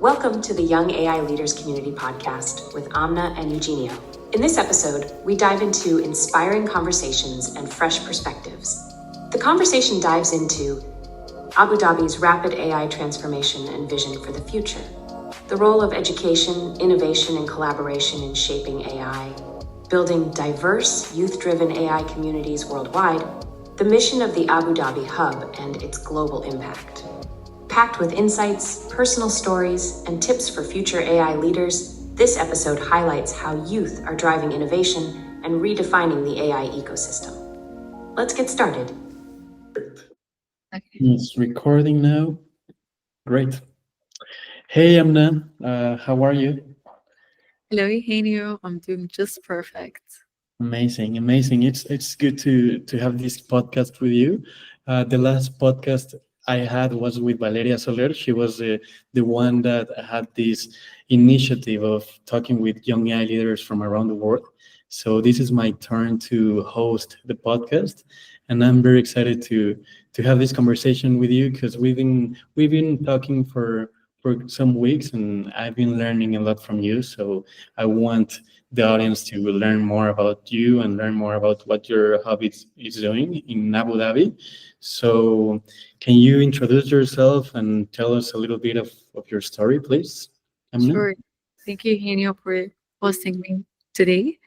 Welcome to the Young AI Leaders Community Podcast with Amna and Eugenio. In this episode, we dive into inspiring conversations and fresh perspectives. The conversation dives into Abu Dhabi's rapid AI transformation and vision for the future, the role of education, innovation, and collaboration in shaping AI, building diverse, youth-driven AI communities worldwide, the mission of the Abu Dhabi Hub and its global impact. Packed with insights, personal stories, and tips for future AI leaders, this episode highlights how youth are driving innovation and redefining the AI ecosystem. Let's get started. Okay. It's recording now. Great. Hey, Amna, how are you? Hello, Eugenio. I'm doing just perfect. Amazing, amazing. It's good to have this podcast with you. The last podcast I had was with Valeria Soler. She was the one that had this initiative of talking with young AI leaders from around the world. So this is my turn to host the podcast, and I'm very excited to have this conversation with you because we've been talking for some weeks, and I've been learning a lot from you. So I want the audience to learn more about you and learn more about what your hobby is doing in Abu Dhabi. So, can you introduce yourself and tell us a little bit of your story, please? Amna? Sure. Thank you, Eugenio, for hosting me today.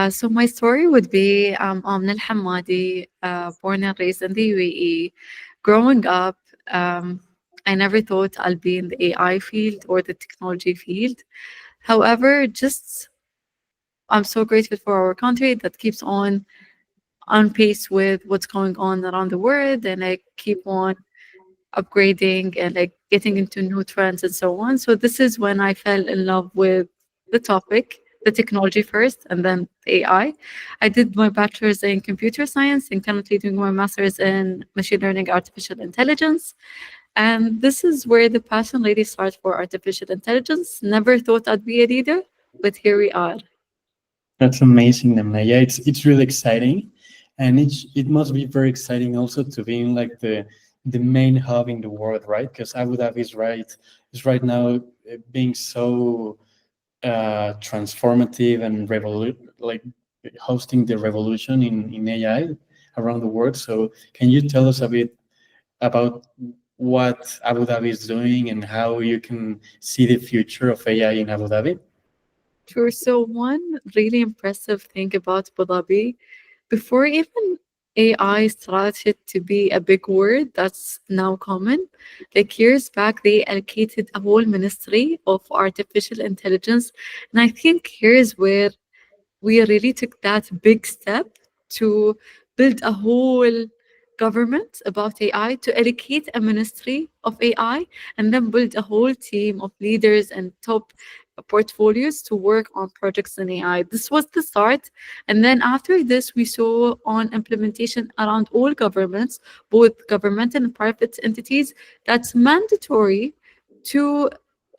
So my story would be Amna Hamdi, born and raised in the UAE. Growing up, I never thought I'll be in the AI field or the technology field. However, just I'm so grateful for our country that keeps on pace with what's going on around the world, and I keep on upgrading and like getting into new trends and so on. So this is when I fell in love with the topic, the technology first, and then AI. I did my bachelor's in computer science and currently doing my master's in machine learning, artificial intelligence. And this is where the passion really starts for artificial intelligence. Never thought I'd be a leader, but here we are. That's amazing, Amna. Yeah, it's really exciting, and it must be very exciting also to be in like the main hub in the world, right? Because Abu Dhabi is right now being so transformative and like hosting the revolution in AI around the world. So can you tell us a bit about what Abu Dhabi is doing and how you can see the future of AI in Abu Dhabi? Sure. So one really impressive thing about Abu Dhabi, before even AI started to be a big word that's now common, like years back, they allocated a whole ministry of artificial intelligence. And I think here's where we really took that big step to build a whole government about AI, to allocate a ministry of AI, and then build a whole team of leaders and top portfolios to work on projects in AI. This was the start. And then after this, we saw on implementation around all governments, both governmental and private entities, that's mandatory to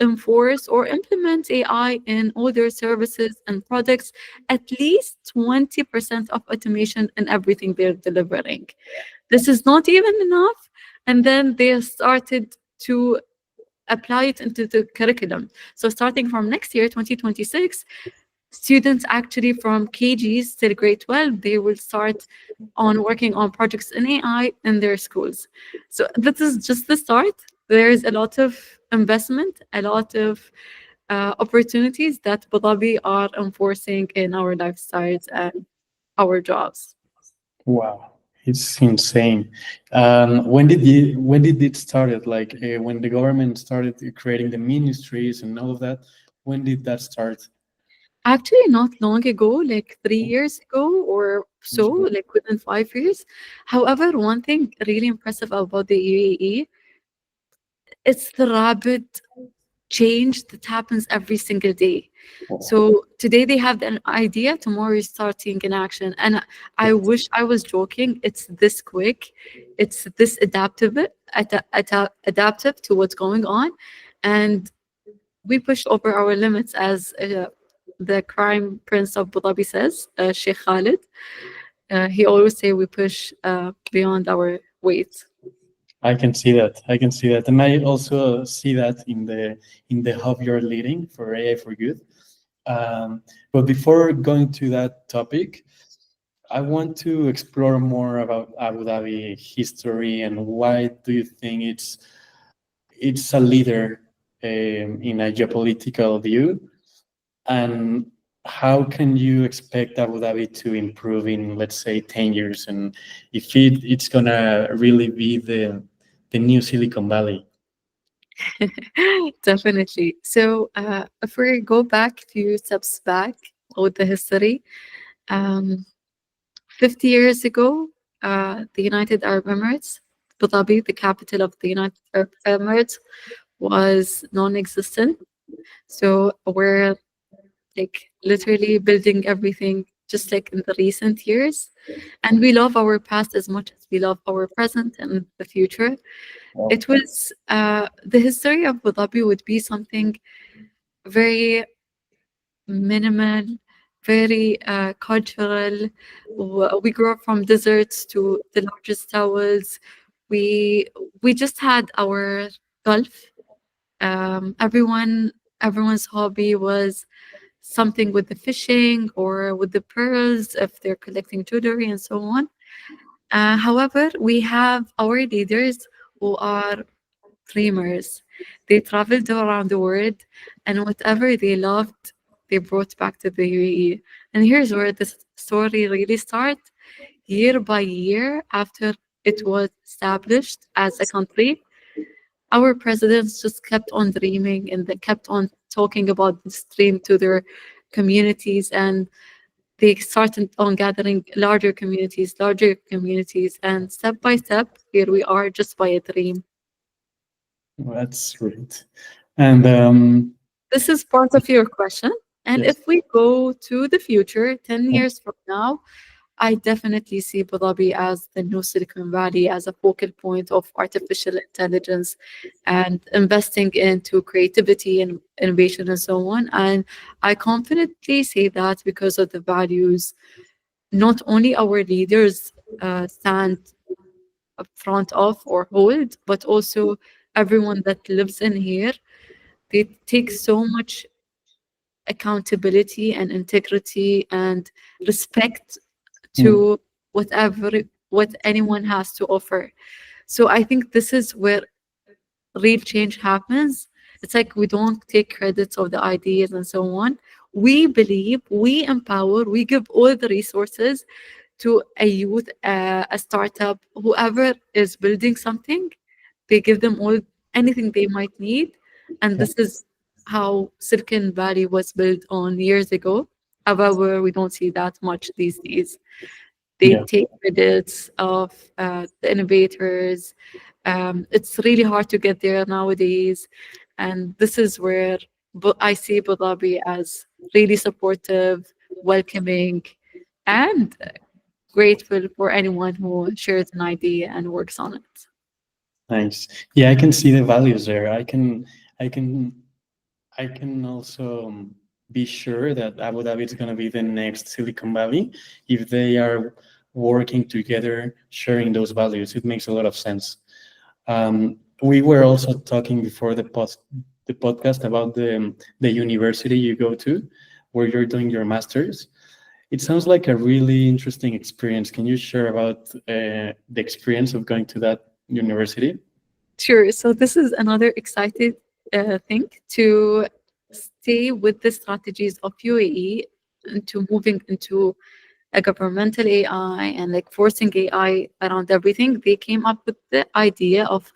enforce or implement AI in all their services and products, at least 20% of automation in everything they're delivering. This is not even enough. And then they started to apply it into the curriculum. So starting from next year, 2026, students actually from KGs till grade 12, they will start on working on projects in AI in their schools. So this is just the start. There's a lot of investment, a lot of opportunities that Abu Dhabi are enforcing in our lifestyles and our jobs. Wow, it's insane. When did it started? Like when the government started creating the ministries and all of that, when did that start? Actually, not long ago, like 3 years ago or so, like within 5 years. However, one thing really impressive about the UAE, it's the rapid change that happens every single day. So today they have an idea, tomorrow is starting in action. And I wish I was joking. It's this quick. It's this adaptive to what's going on. And we push over our limits, as the crime prince of Abu Dhabi says, Sheikh Khalid. He always say we push beyond our weight. I can see that. I can see that, and I also see that in the hub you're leading for AI for Good. But before going to that topic, I want to explore more about Abu Dhabi history and why do you think it's a leader in a geopolitical view, and how can you expect Abu Dhabi to improve in, let's say, 10 years, and if it's gonna really be the new Silicon Valley? Definitely. So, if we go back a few steps back with the history, um, 50 years ago, the United Arab Emirates, Abu Dhabi, the capital of the United Arab Emirates, was non-existent. So we're like literally building everything just like in the recent years. And we love our past as much as we love our present and the future. Wow. It was the history of Abu Dhabi would be something very minimal, very cultural. We grew up from deserts to the largest towers. We we just had our Gulf. Everyone's hobby was something with the fishing or with the pearls if they're collecting jewelry and so on. However, we have our leaders who are dreamers. They traveled around the world, and whatever they loved, they brought back to the UAE. And here's where the story really starts. Year by year, after it was established as a country, our presidents just kept on dreaming and they kept on talking about this dream to their communities, and they started on gathering larger communities, and step by step, here we are just by a dream. That's great. And This is part of your question. And yes, if we go to the future, 10 years from now, I definitely see Abu Dhabi as the new Silicon Valley, as a focal point of artificial intelligence and investing into creativity and innovation and so on. And I confidently say that because of the values not only our leaders stand up front of or hold, but also everyone that lives in here. They take so much accountability and integrity and respect mm, to whatever what anyone has to offer. So I think this is where real change happens. It's like we don't take credits of the ideas and so on. We believe, we empower, we give all the resources to a youth, a startup, whoever is building something. They give them all anything they might need, and yeah, this is how Silicon Valley was built on years ago. However, we don't see that much these days. They yeah. take credits of the innovators. It's really hard to get there nowadays, and this is where I see Abu Dhabi as really supportive, welcoming, and grateful for anyone who shares an idea and works on it. Nice. Yeah, I can see the values there. I can, I can also be sure that Abu Dhabi is going to be the next Silicon Valley if they are working together, sharing those values. It makes a lot of sense. We were also talking before the podcast about the university you go to, where you're doing your masters. It sounds like a really interesting experience. Can you share about the experience of going to that university? Sure. So this is another excited thing to stay with the strategies of UAE into moving into a governmental AI and like forcing AI around everything. They came up with the idea of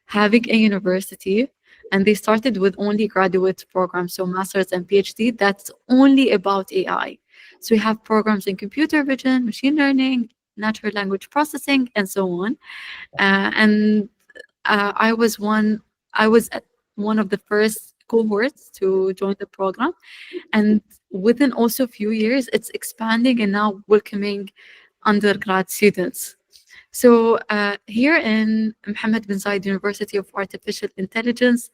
having a university, and they started with only graduate programs, so masters and PhD. That's only about AI. So we have programs in computer vision, machine learning, natural language processing, and so on. And I was one. I was at one of the first cohorts to join the program, and within also a few years, it's expanding and now welcoming undergrad students. So here in Mohammed bin Zayed University of Artificial Intelligence,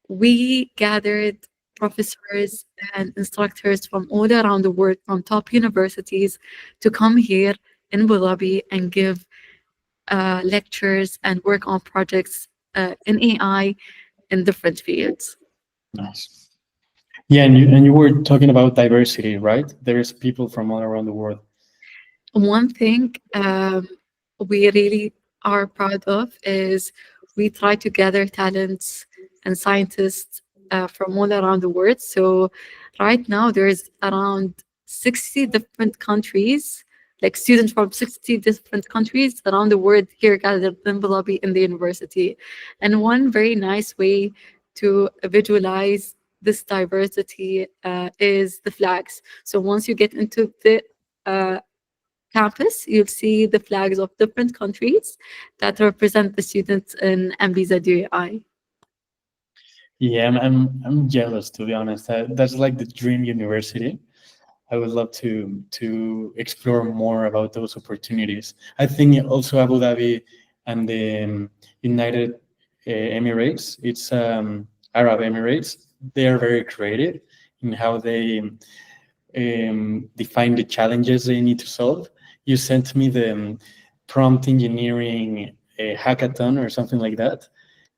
we gathered professors and instructors from all around the world, from top universities, to come here in Abu Dhabi and give lectures and work on projects in AI in different fields. Nice. Yeah, and you were talking about diversity, right? There's people from all around the world. One thing we really are proud of is we try to gather talents and scientists from all around the world. So right now there's around 60 different countries, like students from 60 different countries around the world here gathered in Abu Dhabi in the university. And one very nice way to visualize this diversity is the flags. So once you get into the uh, campus, you'll see the flags of different countries that represent the students in MBZUI. Yeah, I'm jealous, to be honest. That's like the dream university. I would love to explore more about those opportunities. I think also Abu Dhabi and the United Emirates, it's Arab Emirates. They are very creative in how they define the challenges they need to solve. You sent me the prompt engineering hackathon or something like that.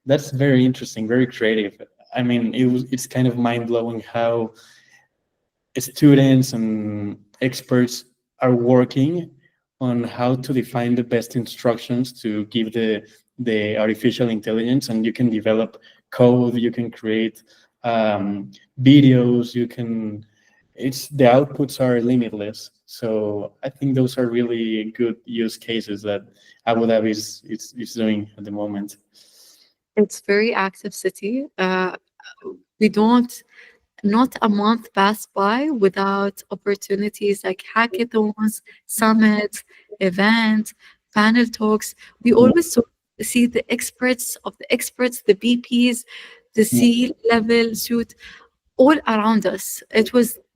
That's very interesting, very creative. I mean, it's kind of mind blowing how students and experts are working on how to define the best instructions to give the artificial intelligence, and you can develop code, you can create videos, you can. It's the outputs are limitless. So I think those are really good use cases that Abu Dhabi is doing at the moment. It's very active city. We don't Not a month passed by without opportunities like hackathons, summits, events, panel talks. We always see the experts of the experts, the VPs, the C level suit all around us.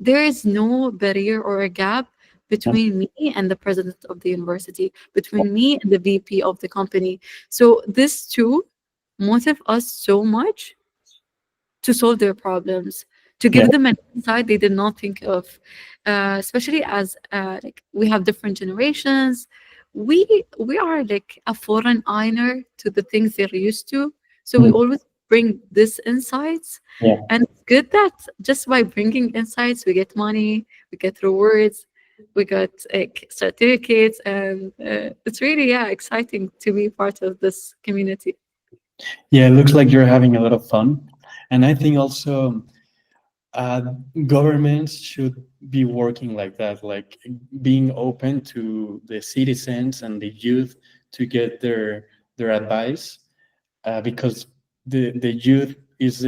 There is no barrier or a gap between me and the president of the university, between me and the VP of the company. So this too motive us so much to solve their problems, to Yeah. give them an insight they did not think of. Especially as like we have different generations, we are like a foreign owner to the things they're used to. So we Mm. always bring this insights, Yeah. and it's good that just by bringing insights, we get money, we get rewards, we got like certificates, and it's really exciting to be part of this community. Yeah, it looks like you're having a lot of fun. And I think also uh, governments should be working like that, like being open to the citizens and the youth to get their advice, because the youth is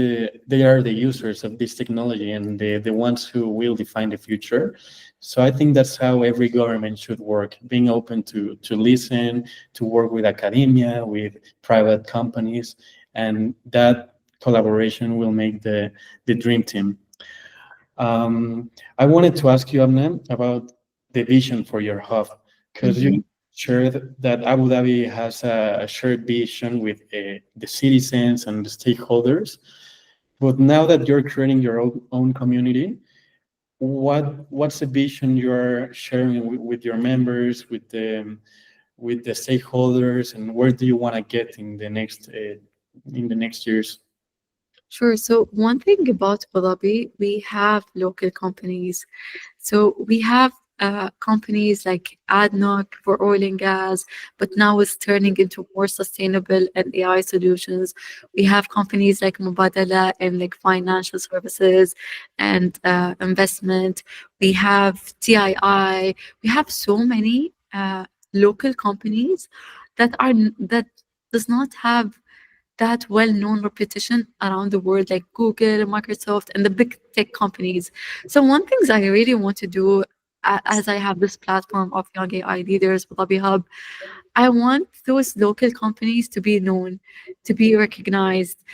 they are the users of this technology and the ones who will define the future. So I think that's how every government should work, being open to listen, to work with academia, with private companies, and that collaboration will make the dream team. I wanted to ask you, Amna, about the vision for your hub, because Mhm. you shared that Abu Dhabi has a shared vision with the citizens and the stakeholders. But now that you're creating your own community, what's the vision you're sharing with your members, with the stakeholders, and where do you want to get in the next years? Sure. So one thing about Abu Dhabi, we have local companies. So we have companies like ADNOC for oil and gas, but now it's turning into more sustainable and AI solutions. We have companies like Mubadala and like financial services and investment. We have TII. We have so many local companies that does not have that well-known reputation around the world, like Google, Microsoft, and the big tech companies. So one things I really want to do, as I have this platform of young AI leaders, Abu Dhabi Hub, I want those local companies to be known, to be recognized.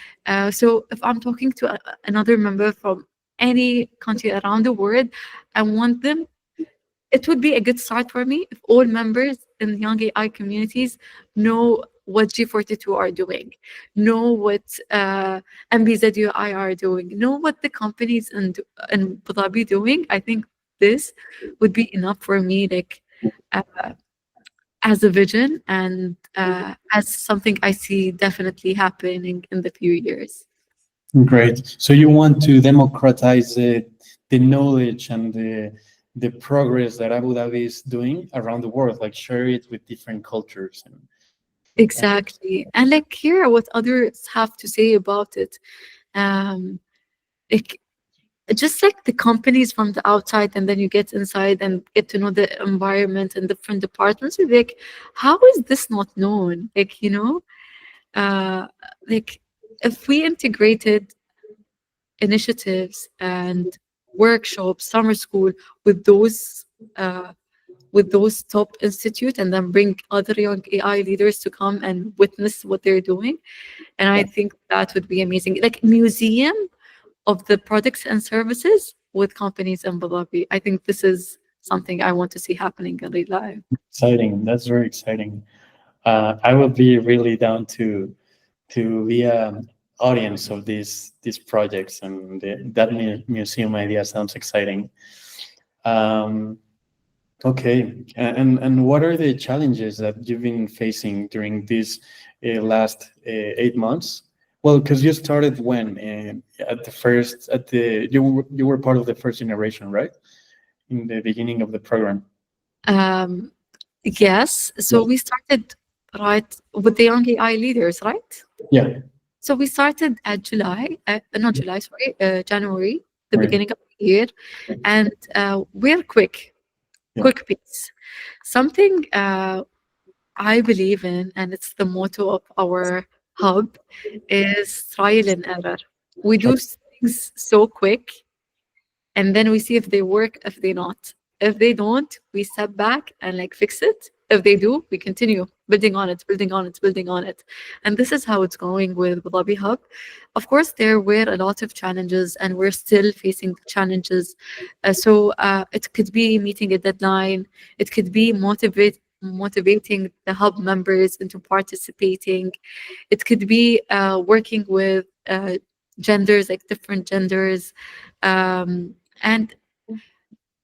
So if I'm talking to another member from any country around the world, I want them it would be a good start for me if all members in the young AI communities know what G42 are doing, know what MBZUI are doing, know what the companies in Abu Dhabi doing. I think this would be enough for me, like uh, as a vision and as something I see definitely happening in the few years. Great. So you want to democratize the knowledge and the progress that Abu Dhabi is doing around the world, like share it with different cultures. And Exactly. And like hear what others have to say about it. Um, like just like the companies from the outside, and then you get inside and get to know the environment and different departments. You're like, how is this not known? Like, uh, like if we integrated initiatives and workshops, summer school with those uh, top institute, and then bring other young AI leaders to come and witness what they're doing. And I think that would be amazing. Like museum of the products and services with companies in Abu Dhabi. I think this is something I want to see happening in real life. exciting. That's very exciting. I would be really down to be an audience of these projects, and that museum idea sounds exciting. Um, okay, and what are the challenges that you've been facing during these last 8 months? Well, because you started when at the first at the you were part of the first generation, right? In the beginning of the program. Um, yes, so Yes. we started right with the young AI leaders, right? Yeah. So we started at July, not July, sorry, January, the Right. beginning of the year, and we're Yeah. quick pace. Something I believe in, and it's the motto of our hub, is trial and error. We do things so quick, and then we see if they work, if they not. If they don't, we step back and like fix it. If they do, we continue building on it, building on it, building on it. And this is how it's going with Abu Dhabi Hub. Of course, there were a lot of challenges, and we're still facing challenges. So it could be meeting a deadline. It could be motivating the hub members into participating. It could be working with genders, like different genders. And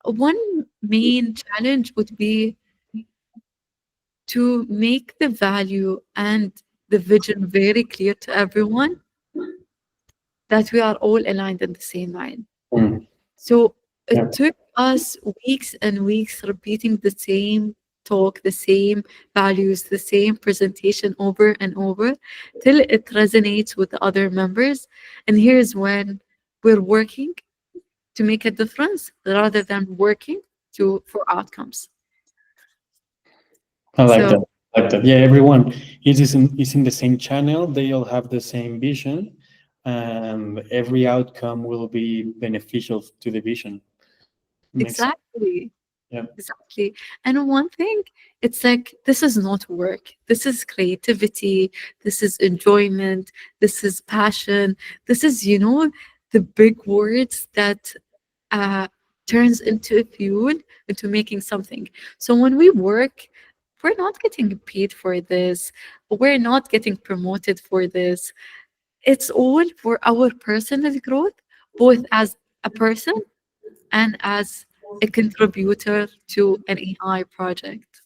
one main challenge would be to make the value and the vision very clear to everyone, that we are all aligned in the same line. Mm. So Yeah. it took us weeks and weeks repeating the same talk, the same values, the same presentation over and over till it resonates with the other members. And here's when we're working to make a difference rather than working to for outcomes. I like So that. I like that. Yeah, everyone is in the same channel. They all have the same vision, and every outcome will be beneficial to the vision. Makes sense. exactly, Yeah. exactly. And one thing, it's like this is not work. This is creativity. This is enjoyment. This is passion. This is, the big words that uh, turns into a fuel into making something. So when we work, we're not getting paid for this. We're not getting promoted for this. It's all for our personal growth, both as a person and as a contributor to an AI project.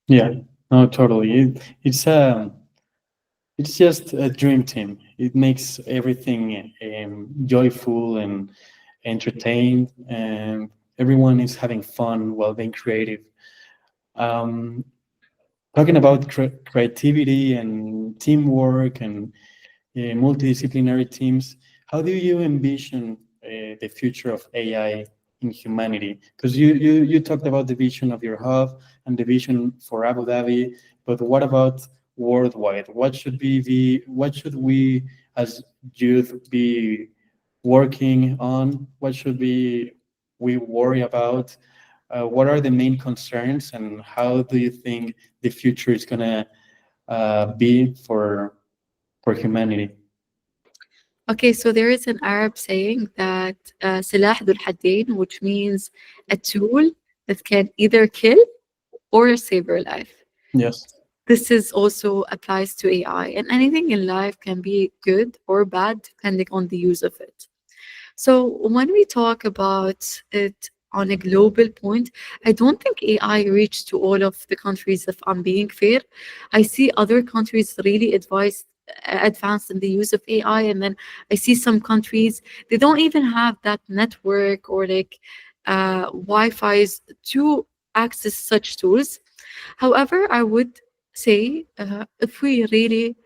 Yeah. No, totally. It's just a dream team. It makes everything joyful and entertained, and everyone is having fun while being creative. Um, Talking about creativity and teamwork and multidisciplinary teams, how do you envision the future of AI in humanity? Because you talked about the vision of your hub and the vision for Abu Dhabi, but what about worldwide? What should we as youth be working on? What should we worry about? What are the main concerns, and how do you think the future is gonna be for humanity? Okay, so there is an Arab saying that سلاح ذو الحدين, which means a tool that can either kill or save your life. Yes. This is also applies to AI, and anything in life can be good or bad depending on the use of it. So when we talk about it on a global point, I don't think AI reached to all of the countries, if I'm being fair. I see other countries really advanced in the use of AI, and then I see some countries they don't even have that network or like Wi-Fi's to access such tools. However, I would say if we really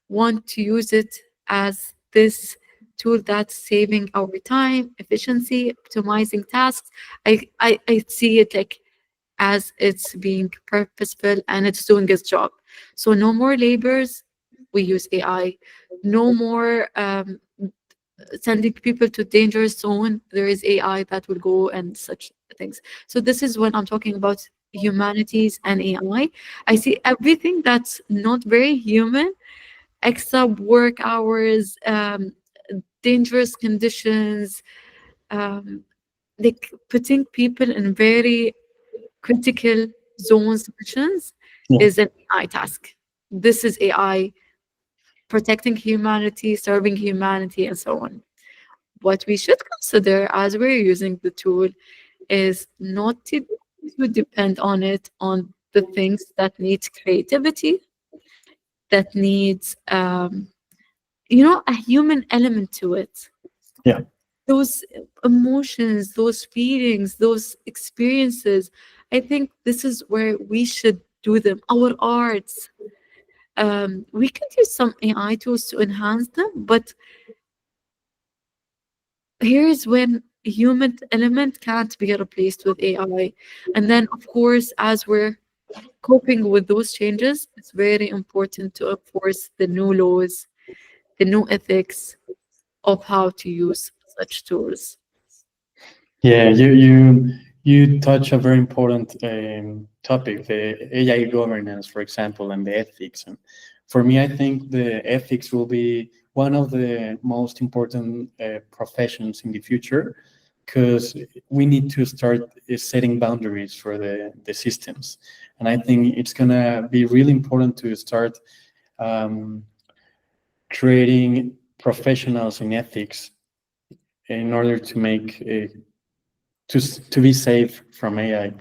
want to use it as this tool that's saving our time, efficiency, optimizing tasks, I see it like as it's being purposeful and it's doing its job. So no more labors, we use AI. No more sending people to dangerous zone. There is AI that will go and such things. So this is when I'm talking about humanities and AI. I see everything that's not very human, extra work hours, dangerous conditions, um, like putting people in very critical zones missions Yeah. is an AI task. This is AI protecting humanity, serving humanity, and so on. What we should consider as we're using the tool is not to depend on it on the things that needs creativity, that needs a human element to it. Yeah. Those emotions, those feelings, those experiences. I think this is where we should do them. Our arts. We can use some AI tools to enhance them, but here's when human element can't be replaced with AI. And then, of course, as we're coping with those changes, it's very important to enforce the new laws, the new ethics of how to use such tools. Yeah, you touch a very important topic, the AI governance, for example, and the ethics. And for me, I think the ethics will be one of the most important professions in the future, because we need to start setting boundaries for the systems. And I think it's gonna be really important to start um, creating professionals in ethics in order to make to be safe from AI.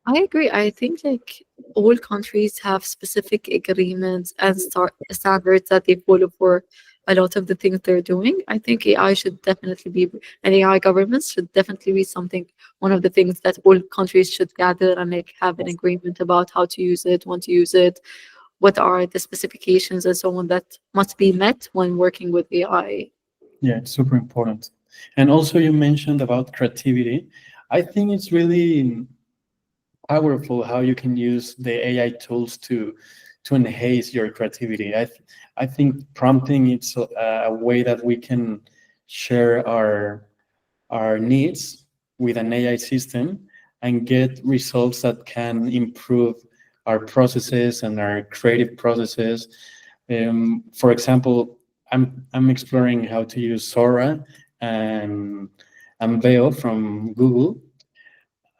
I agree. I think like all countries have specific agreements and standards that they follow for a lot of the things they're doing. I think AI should definitely be, and AI governments should definitely be something, one of the things that all countries should gather and like have an agreement about how to use it, when to use it, what are the specifications and so on that must be met when working with AI. Yeah, it's super important. And also, you mentioned about creativity. I think it's really powerful how you can use the AI tools to enhance your creativity. I think prompting it's a way that we can share our needs with an AI system and get results that can improve our processes and our creative processes. For example, I'm exploring how to use Sora and Veo from Google,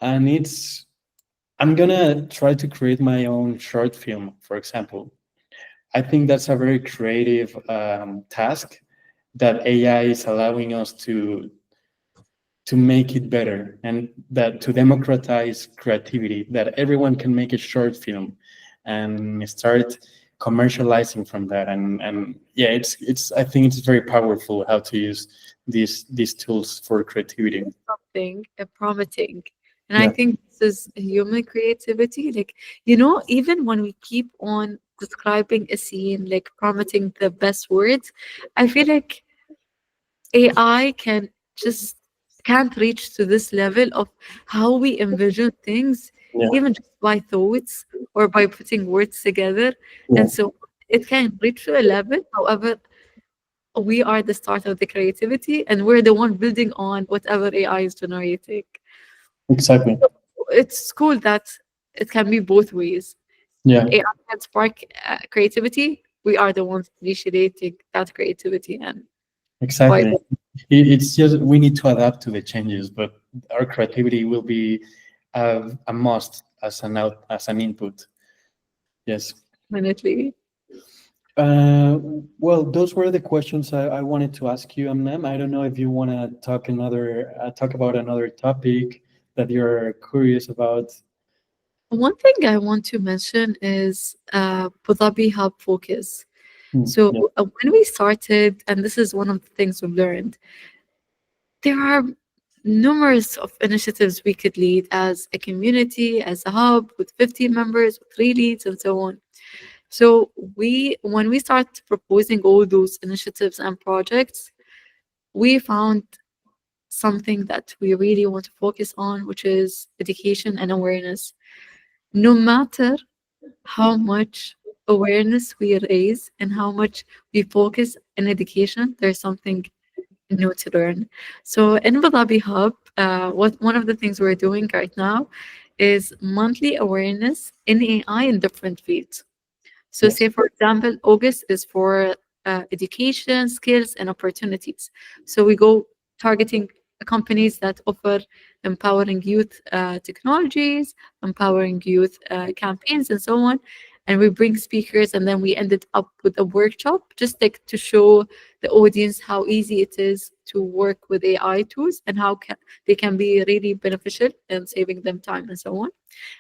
and I'm gonna try to create my own short film, for example. I think that's a very creative task that AI is allowing us to make it better, and that to democratize creativity, that everyone can make a short film and start commercializing from that. And yeah, it's I think it's very powerful how to use these tools for creativity. Something promising. And I Yeah. think this is human creativity. Like, even when we keep on describing a scene, like prompting the best words, I feel like AI just can't reach to this level of how we envision things, Yeah. even just by thoughts or by putting words together. Yeah. And so it can reach to a level. However, we are the start of the creativity and we're the one building on whatever AI is generating. Exactly. It's cool that it can be both ways. Yeah. AI can spark creativity. We are the ones initiating that creativity and by Exactly. It's just we need to adapt to the changes, but our creativity will be a must as an input. Yes. definitely. Uh, well, those were the questions I wanted to ask you, Amnam. I don't know if you want to talk about another topic that you're curious about. One thing I want to mention is Abu Dhabi Hub focus. Hmm, So yeah. when we started, and this is one of the things we've learned, there are numerous of initiatives we could lead as a community, as a hub with 15 members, with 3 leads, and so on. So when we start proposing all those initiatives and projects, we found something that we really want to focus on, which is education and awareness. No matter how much awareness we raise and how much we focus in education, there's something new to learn. So in Abu Dhabi Hub, what one of the things we're doing right now is monthly awareness in AI in different fields. So, Yes. say for example, August is for education, skills, and opportunities. So, we go targeting companies that offer empowering youth technologies, empowering youth campaigns, and so on. And we bring speakers, and then we ended up with a workshop just like to show the audience how easy it is to work with AI tools and how they can be really beneficial in saving them time and so on.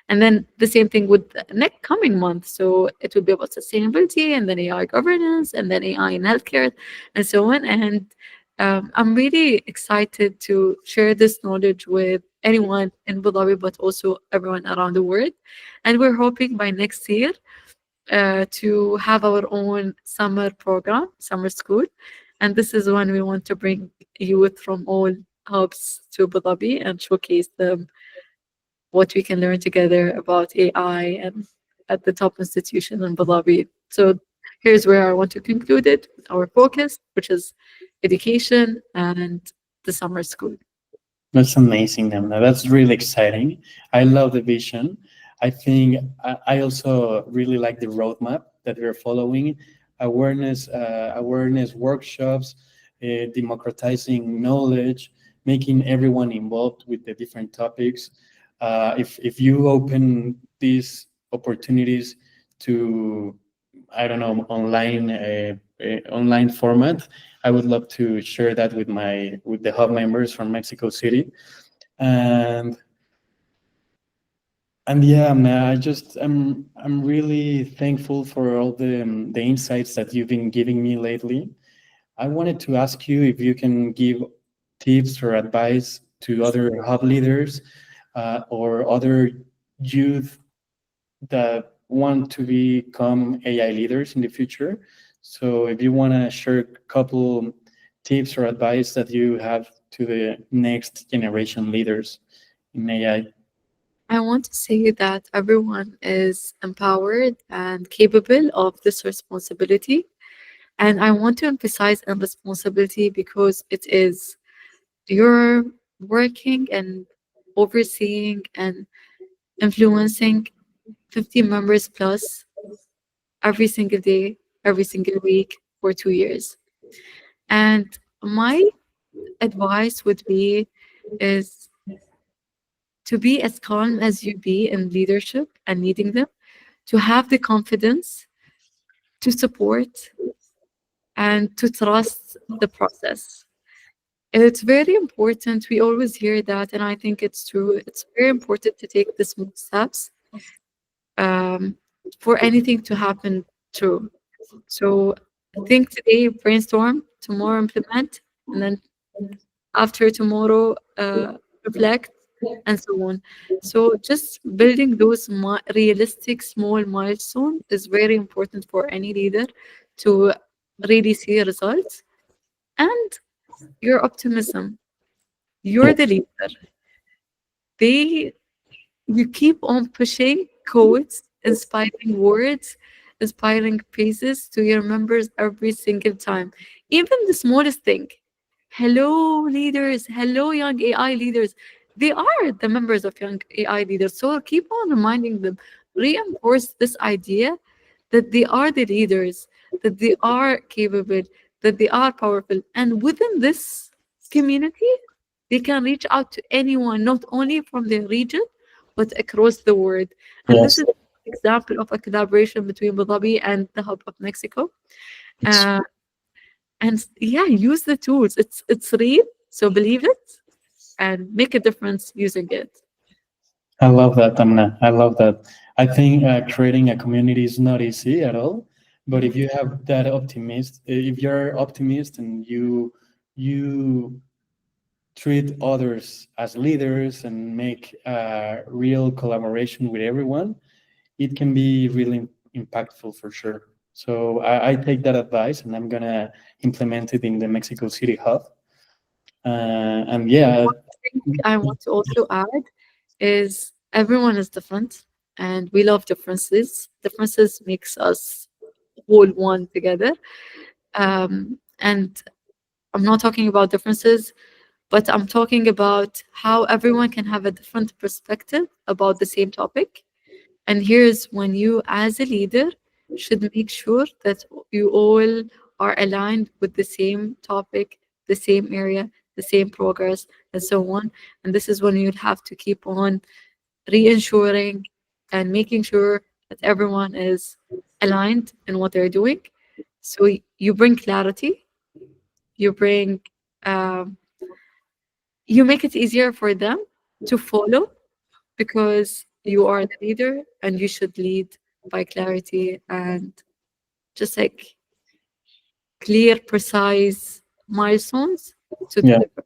And then the same thing with the next coming month. So it will be about sustainability and then AI governance and then AI in healthcare and so on. And I'm really excited to share this knowledge with anyone in Abu Dhabi, but also everyone around the world. And we're hoping by next year to have our own summer program, summer school. And this is when we want to bring youth from all hubs to Abu Dhabi and showcase them what we can learn together about AI and at the top institution in Abu Dhabi. So here's where I want to conclude it with our focus, which is education and the summer school. That's amazing, Amna. That's really exciting. I love the vision. I think I also really like the roadmap that we're following. Awareness workshops, democratizing knowledge, making everyone involved with the different topics. If you open these opportunities to, I don't know, online format, I would love to share that with the hub members from Mexico City. And yeah, man, I'm really thankful for all the insights that you've been giving me lately. I wanted to ask you if you can give tips or advice to other hub leaders, or other youth that want to become AI leaders in the future. So if you want to share a couple tips or advice that you have to the next generation leaders in AI. I want to say that everyone is empowered and capable of this responsibility. And I want to emphasize on responsibility because it is you're working and overseeing and influencing 50 members plus every single day, every single week for 2 years. And my advice would be is to be as calm as you be in leadership and leading them, to have the confidence to support and to trust the process. It's very important. We always hear that, and I think it's true. It's very important to take the small steps um, for anything to happen true. So I think today brainstorm, tomorrow implement, and then after tomorrow reflect, and so on. So just building those realistic small milestones is very important for any leader to really see results. And your optimism. You're the Yes. leader. They You keep on pushing quotes, inspiring words, inspiring praises to your members every single time. Even the smallest thing. Hello, leaders. Hello, young AI leaders. They are the members of young AI leaders. So keep on reminding them, reinforce this idea that they are the leaders, that they are capable, that they are powerful. And within this community, they can reach out to anyone, not only from their region, but across the world. And this Yes. is example of a collaboration between Abu Dhabi and the Hub of Mexico. It's Uh, and yeah, use the tools. It's real, so believe it and make a difference using it. I love that, Amna. I love that. I think creating a community is not easy at all. But if you have that optimist, if you're optimist and you treat others as leaders and make real collaboration with everyone, it can be really impactful for sure. So I take that advice and I'm gonna implement it in the Mexico City hub. And yeah, One thing I want to also add is everyone is different and we love differences. Differences makes us whole one together. And I'm not talking about differences, but I'm talking about how everyone can have a different perspective about the same topic. And here's when you, as a leader, should make sure that you all are aligned with the same topic, the same area, the same progress, and so on. And this is when you'll have to keep on reinsuring and making sure that everyone is aligned in what they're doing. So you bring clarity, you bring, um, you make it easier for them to follow because you are the leader and you should lead by clarity and just like clear, precise milestones to yeah, deliver.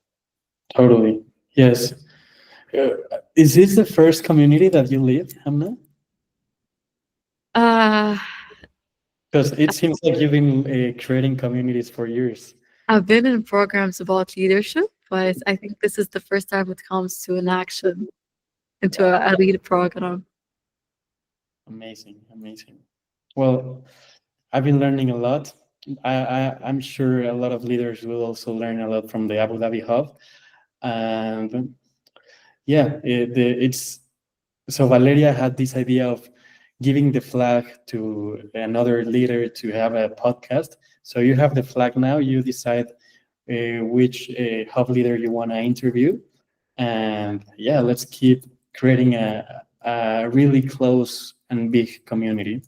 totally. Yes. Uh, is this the first community that you lead, Hamna? Uh, Because it seems like you've been creating communities for years. I've been in programs about leadership, but I think this is the first time it comes to an action into a real program. Amazing, amazing. Well, I've been learning a lot. I'm sure a lot of leaders will also learn a lot from the Abu Dhabi Hub. And yeah, it's so Valeria had this idea of giving the flag to another leader to have a podcast. So you have the flag now. You decide which hub leader you want to interview, and yeah, let's keep creating a really close and big community.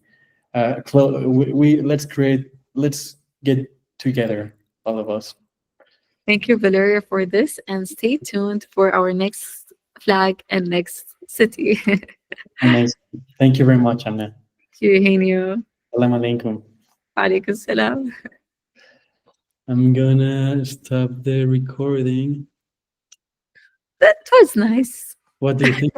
Let's get together, all of us. Thank you, Valeria, for this, and stay tuned for our next flag and next city. Amazing. Thank you very much, Amna. Eugenio. Salam alaikum. Alaikum salam. I'm gonna stop the recording. That was nice. What do you think?